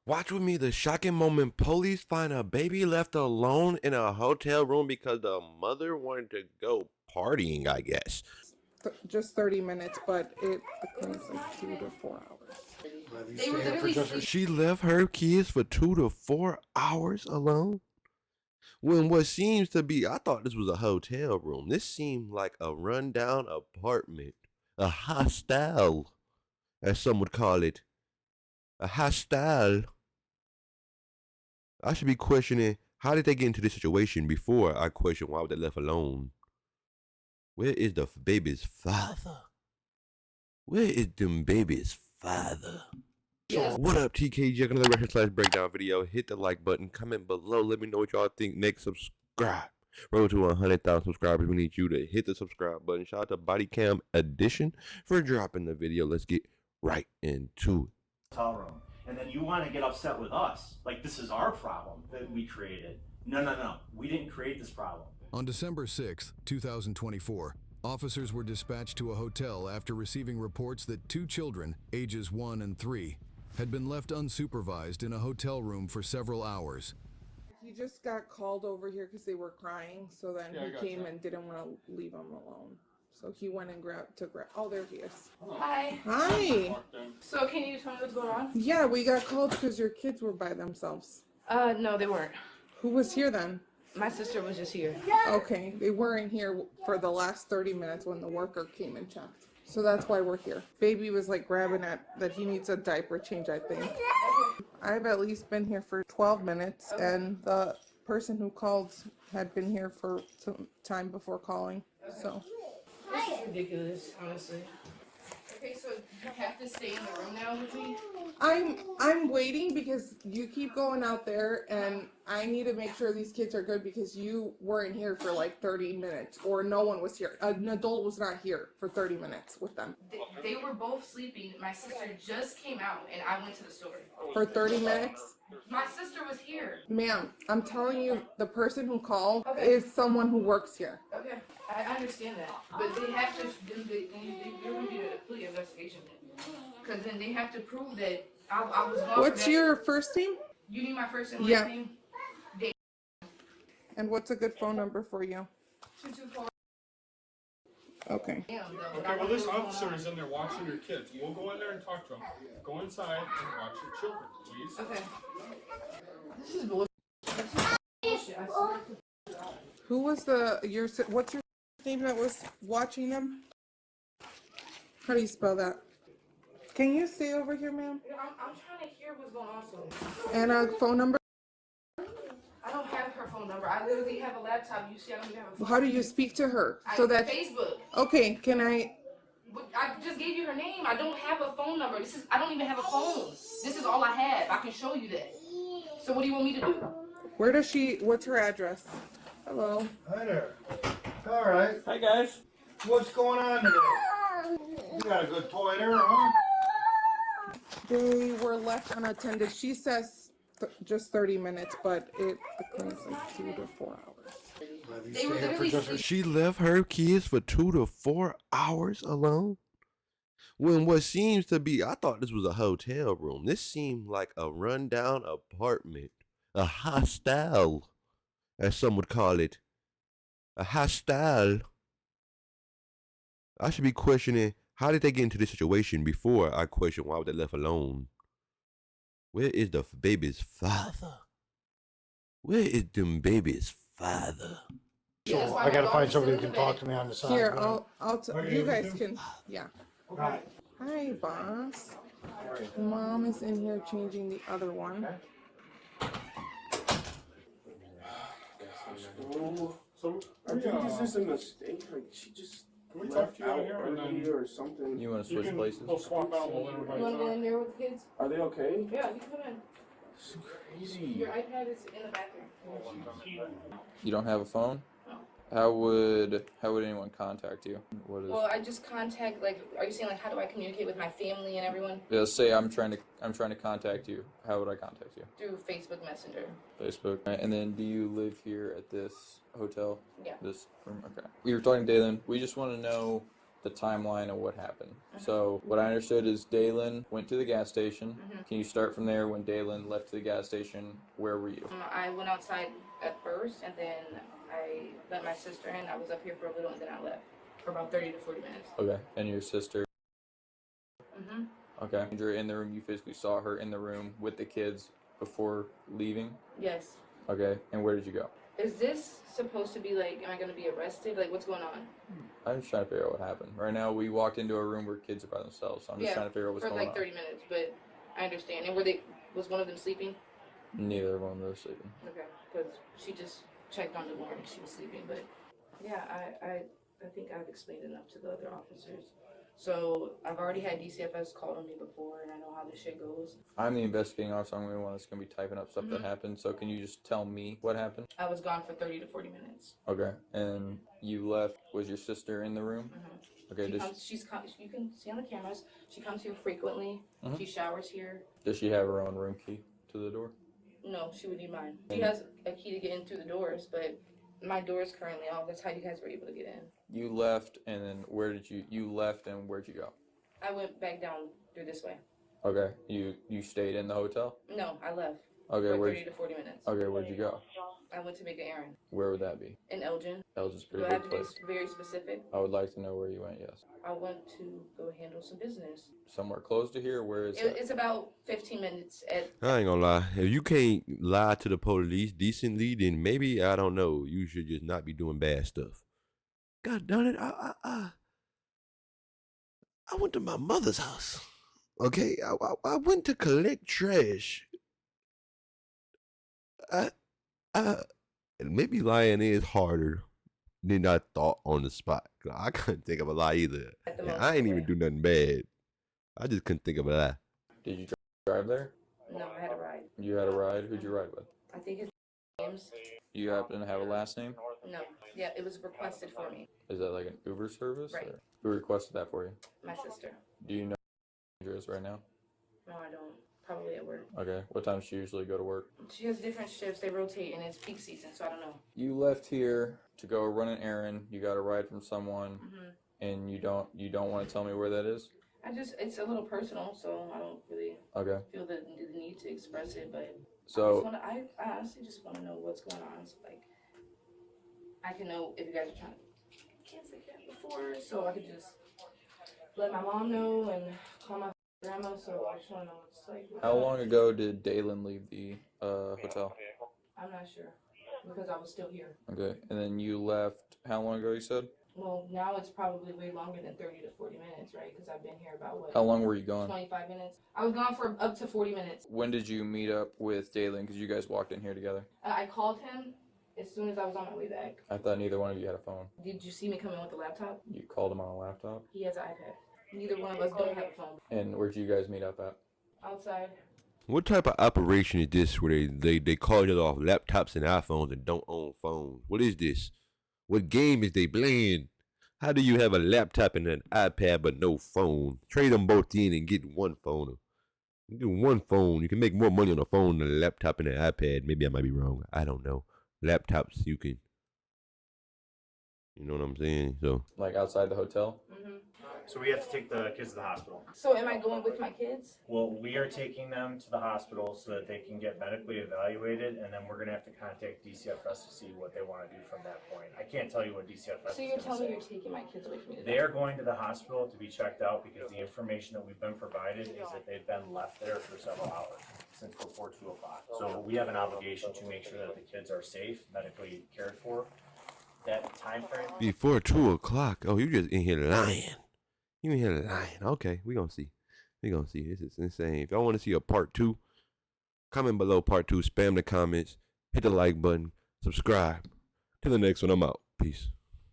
Watch with me the shocking moment police find a baby left alone in a hotel room because the mother wanted to go partying, I guess. Just 30 minutes, but the claim's like 2 to 4 hours. They were literally She left her kids for 2 to 4 hours alone? When what seems to be, I thought this was a hotel room. This seemed like a rundown apartment. A hostel, as some would call it. A hostel. I should be questioning how did they get into this situation before I question why were they left alone. Where is the baby's father? Where is them baby's father? Yes. What up, TKG? Another record / breakdown video. Hit the like button. Comment below. Let me know what y'all think. Next, subscribe. Road to 100,000 subscribers. We need you to hit the subscribe button. Shout out to Bodycam Edition for dropping the video. Let's get right into it. Hotel room. And then you want to get upset with us. Like this is our problem that we created. No. We didn't create this problem. On December 6th, 2024, officers were dispatched to a hotel after receiving reports that 2 children, ages 1 and 3, had been left unsupervised in a hotel room for several hours. He just got called over here because they were crying, so then he came and didn't want to leave them alone. So he went and took. Oh, there he is. Hi. Hi. So can you tell me what's going on? Yeah, we got called because your kids were by themselves. No, they weren't. Who was here then? My sister was just here. Okay, they weren't here for the last 30 minutes when the worker came and checked. So that's why we're here. Baby was like grabbing at that he needs a diaper change, I think. I've at least been here for 12 minutes, and the person who called had been here for some time before calling. So. This is ridiculous, honestly. Okay, so you have to stay in the room now with me? I'm waiting because you keep going out there, and I need to make sure these kids are good because you weren't here for like 30 minutes, or no one was here. An adult was not here for 30 minutes with them. They were both sleeping. My sister just came out, and I went to the store. For 30 minutes? My sister was here. Ma'am, I'm telling you, the person who called is someone who works here. Okay, I understand that, but they have to. They're going to do a complete investigation, because then they have to prove that I was gone. What's your first name? You need my first and last name? And what's a good phone number for you? 224. Okay. Okay, well, this officer is in there watching your kids. We'll go in there and talk to them. Go inside and watch your children, please. Okay. This is bullshit. I swear. Who was what's your name that was watching them? How do you spell that? Can you stay over here, ma'am? I'm trying to hear what's going on. So. And a phone number? I don't have her phone number. I literally have a laptop. You see, I don't even have a phone. How do you speak to her? Facebook. Okay, can I just gave you her name. I don't have a phone number. I don't even have a phone. This is all I have. I can show you that. So what do you want me to do? What's her address? Hello. Hi there. All right. Hi guys. What's going on today? You got a good toy there, huh? They were left unattended. She says just 30 minutes, but the claim's like 2 to 4 hours. They were literally She left her kids for 2 to 4 hours alone? When what seems to be, I thought this was a hotel room. This seemed like a rundown apartment. A hostel, as some would call it. A hostel. I should be questioning how did they get into this situation before I question why were they left alone. Where is the baby's father? Where is them baby's father? Yes, I gotta find somebody who can talk to me on the side. Here, you guys can, yeah. Right. Hi, boss. Mom is in here changing the other one. So I think this is a mistake. Like she just Can we talk to you out here and early then or something. You want to switch places? we'll swap out while You everybody's want to go out. in there with the kids? Are they okay? Yeah, you come in. This is crazy. Your iPad is in the bathroom. You don't have a phone? How would anyone contact you? What is? Well, I just contact, like, are you saying, like, how do I communicate with my family and everyone? Yeah, let's say I'm trying to contact you. How would I contact you? Through Facebook Messenger. Facebook. Right, and then do you live here at this hotel? Yeah. This room? Okay. We were talking to Dalen. We just want to know the timeline of what happened. So what I understood is Dalen went to the gas station. Can you start from there? When Dalen left the gas station, where were you? I went outside at first, and then I let my sister in. I was up here for a little, and then I left for about 30 to 40 minutes. Okay. And your sister? Mm-hmm. Okay. You're in the room. You physically saw her in the room with the kids before leaving? Yes. Okay. And where did you go? Is this supposed to be like, am I going to be arrested? Like, what's going on? I'm just trying to figure out what happened. Right now, we walked into a room where kids are by themselves, so I'm just trying to figure out what's going on. For like 30 minutes, but I understand. And was one of them sleeping? Neither of them were sleeping. Okay, because she just checked on the morning. She was sleeping, but yeah, I think I've explained enough to the other officers. So I've already had DCFS called on me before, and I know how this shit goes. I'm the investigating officer. I'm the one that's going to be typing up stuff that happened. So can you just tell me what happened? I was gone for 30 to 40 minutes. Okay. And you left. Was your sister in the room? Okay. You can see on the cameras. She comes here frequently. She showers here. Does she have her own room key to the door? No, she would need mine. She has a key to get in through the doors, but my door is currently off. That's how you guys were able to get in. You left, and then you left, and where'd you go? I went back down through this way. Okay. You stayed in the hotel? No, I left. Okay. For 30 to 40 minutes. Okay. Where'd you go? I went to make an errand. Where would that be? In Elgin. Elgin's a Do pretty I have big to be place. very specific? I would like to know where you went. Yes. I went to go handle some business. Somewhere close to here? Where is that? It's about 15 minutes at. I ain't gonna lie. If you can't lie to the police decently, then maybe, I don't know, you should just not be doing bad stuff. God darn it, I went to my mother's house. Okay, I went to collect trash. Maybe lying is harder than I thought on the spot. I couldn't think of a lie either. And I ain't even do nothing bad. I just couldn't think of a lie. Did you drive there? No, I had a ride. You had a ride? Who'd you ride with? I think his name's. You happen to have a last name? No. Yeah, it was requested for me. Is that like an Uber service? Right. Or who requested that for you? My sister. Do you know where she is right now? No, I don't. Probably at work. Okay. What time does she usually go to work? She has different shifts. They rotate, and it's peak season, so I don't know. You left here to go run an errand. You got a ride from someone, and you don't want to tell me where that is? It's a little personal, so I don't really feel the need to express it, but so I honestly just want to know what's going on, so like I can know if you guys are trying to cancel that before, so I could just let my mom know and call my grandma, so I just want to know what's like. how long ago did Dalen leave the hotel? I'm not sure, because I was still here. Okay, and then you left how long ago, you said? Well, now it's probably way longer than 30 to 40 minutes, right? Because I've been here about, what? How long were you gone? 25 minutes. I was gone for up to 40 minutes. When did you meet up with Dalen? Because you guys walked in here together. I called him as soon as I was on my way back. I thought neither one of you had a phone. Did you see me come in with a laptop? You called him on a laptop? He has an iPad. Neither one of us don't have a phone. And where'd you guys meet up at? Outside. What type of operation is this where they call it off laptops and iPhones and don't own phones? What is this? What game is they playing? How do you have a laptop and an iPad but no phone? Trade them both in and get one phone. You do one phone. You can make more money on a phone than a laptop and an iPad. Maybe I might be wrong. I don't know. Laptops you can. You know what I'm saying? So Like outside the hotel? So we have to take the kids to the hospital. So am I going with my kids? Well, we are taking them to the hospital so that they can get medically evaluated, and then we're gonna have to contact DCFS to see what they wanna do from that point. I can't tell you what DCFS So is you're gonna telling me say. you're taking my kids away from me? They are going to the hospital to be checked out because the information that we've been provided is that they've been left there for several hours, since before 2 o'clock. So we have an obligation to make sure that the kids are safe, medically cared for. That time frame. before 2 o'clock. Oh, you just in here lying. You in here lying. Okay, we gonna see. We gonna see. This is insane. If y'all want to see a part 2, comment below part 2. Spam the comments. Hit the like button. Subscribe. Till the next one, I'm out. Peace.